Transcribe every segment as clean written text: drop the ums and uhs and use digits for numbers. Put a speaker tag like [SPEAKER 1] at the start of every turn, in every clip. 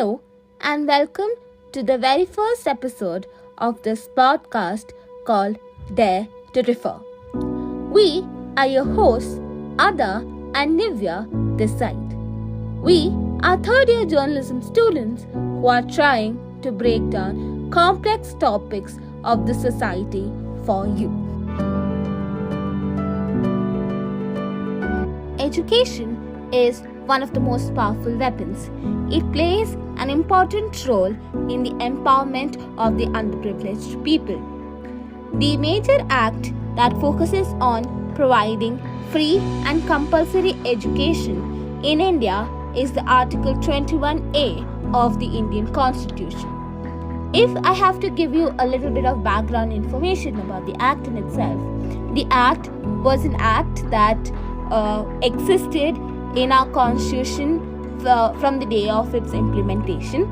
[SPEAKER 1] Hello and welcome to the very first episode of this podcast called Dare to Differ. We are your hosts, Ada and Nivya this side. We are third year journalism students who are trying to break down complex topics of the society for you. Education is one of the most powerful weapons. It plays an important role in the empowerment of the underprivileged people. The major act that focuses on providing free and compulsory education in India is the Article 21A of the Indian Constitution. If I have to give you a little bit of background information about the act in itself, the act was an act that existed in our constitution from the day of its implementation.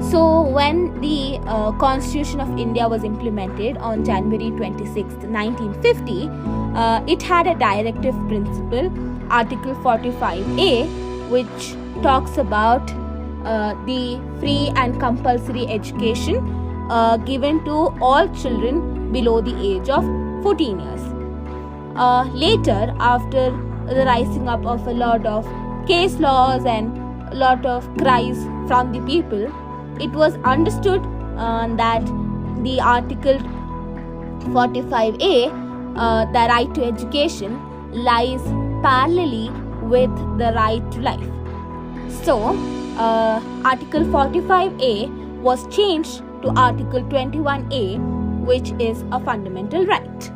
[SPEAKER 1] So when the Constitution of India was implemented on January 26, 1950, it had a directive principle, Article 45A, which talks about the free and compulsory education given to all children below the age of 14 years. Later, after the rising up of a lot of case laws and a lot of cries from the people, it was understood that the Article 45A, the right to education, lies parallelly with the right to life. So, Article 45A was changed to Article 21A, which is a fundamental right.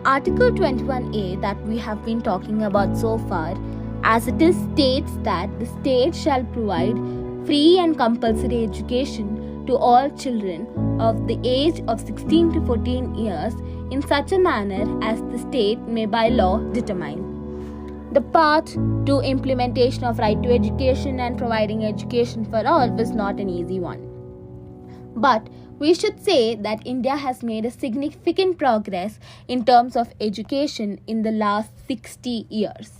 [SPEAKER 1] Article 21A that we have been talking about so far, as it is, states that the state shall provide free and compulsory education to all children of the age of 16 to 14 years in such a manner as the state may by law determine. The path to implementation of right to education and providing education for all was not an easy one. But we should say that India has made a significant progress in terms of education in the last 60 years.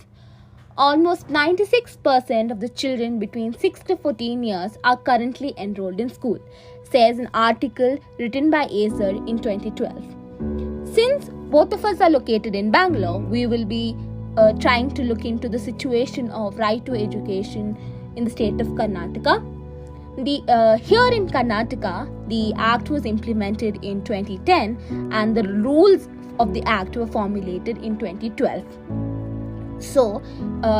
[SPEAKER 1] Almost 96% of the children between 6 to 14 years are currently enrolled in school, says an article written by Acer in 2012. Since both of us are located in Bangalore, we will be trying to look into the situation of right to education in the state of Karnataka. Here in Karnataka, the Act was implemented in 2010 and the rules of the Act were formulated in 2012. So,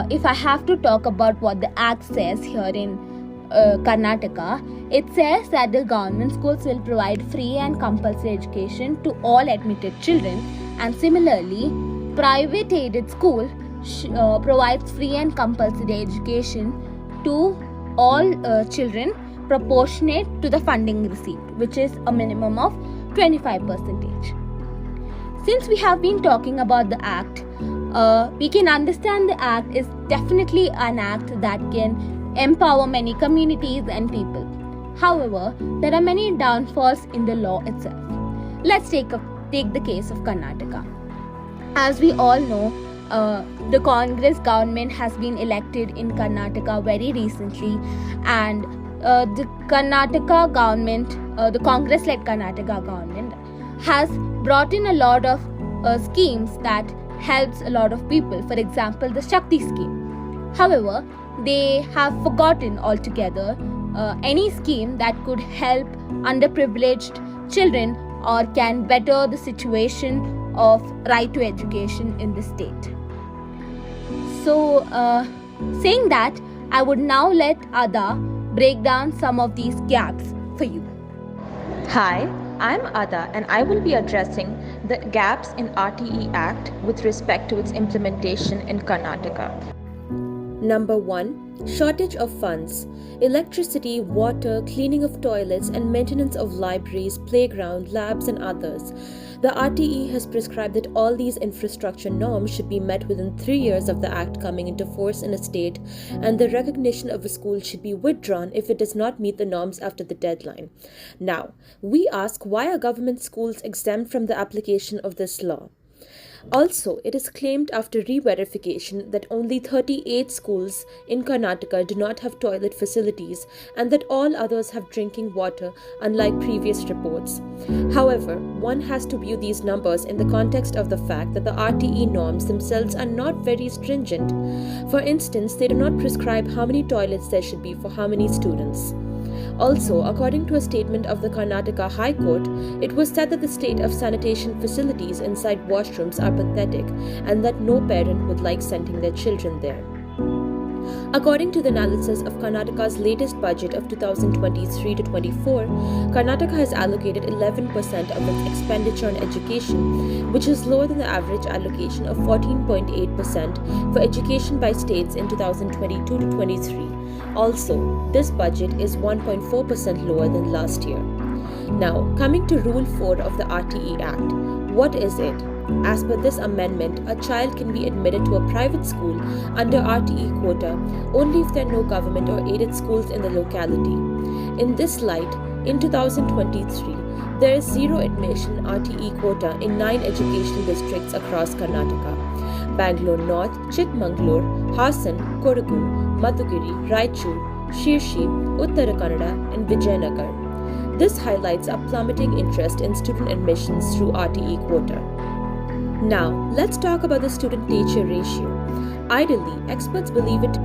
[SPEAKER 1] if I have to talk about what the Act says here in Karnataka, it says that the government schools will provide free and compulsory education to all admitted children, and similarly, private aided school provides free and compulsory education to all children proportionate to the funding received, which is a minimum of 25%. Since we have been talking about the Act, we can understand the Act is definitely an act that can empower many communities and people. However, there are many downfalls in the law itself. Let's take the case of Karnataka. As we all know, the Congress government has been elected in Karnataka very recently, and the Karnataka government, the Congress-led Karnataka government, has brought in a lot of schemes that helps a lot of people. For example, the Shakti scheme. However, they have forgotten altogether any scheme that could help underprivileged children or can better the situation of right to education in the state. So, saying that, I would now let Ada break down some of these gaps for you.
[SPEAKER 2] Hi, I'm Ada and I will be addressing the gaps in RTE Act with respect to its implementation in Karnataka.
[SPEAKER 3] Number 1. Shortage of funds. Electricity, water, cleaning of toilets and maintenance of libraries, playground, labs and others. The RTE has prescribed that all these infrastructure norms should be met within 3 years of the Act coming into force in a state, and the recognition of a school should be withdrawn if it does not meet the norms after the deadline. Now, we ask, why are government schools exempt from the application of this law? Also, it is claimed after re-verification that only 38 schools in Karnataka do not have toilet facilities and that all others have drinking water, unlike previous reports. However, one has to view these numbers in the context of the fact that the RTE norms themselves are not very stringent. For instance, they do not prescribe how many toilets there should be for how many students. Also, according to a statement of the Karnataka High Court, it was said that the state of sanitation facilities inside washrooms are pathetic and that no parent would like sending their children there. According to the analysis of Karnataka's latest budget of 2023-24, Karnataka has allocated 11% of its expenditure on education, which is lower than the average allocation of 14.8% for education by states in 2022-23. Also, this budget is 1.4% lower than last year. Now, coming to Rule 4 of the RTE Act, what is it? As per this amendment, a child can be admitted to a private school under RTE quota only if there are no government or aided schools in the locality. In this light, in 2023, there is zero admission RTE quota in 9 education districts across Karnataka: Bangalore North, Chikmagalur, Hassan, Kodagu, Madhugiri, Raichur, Shirshi, Uttara Kannada, and Vijayanagar. This highlights a plummeting interest in student admissions through RTE quota. Now, let's talk about the student-teacher ratio. Ideally, experts believe it to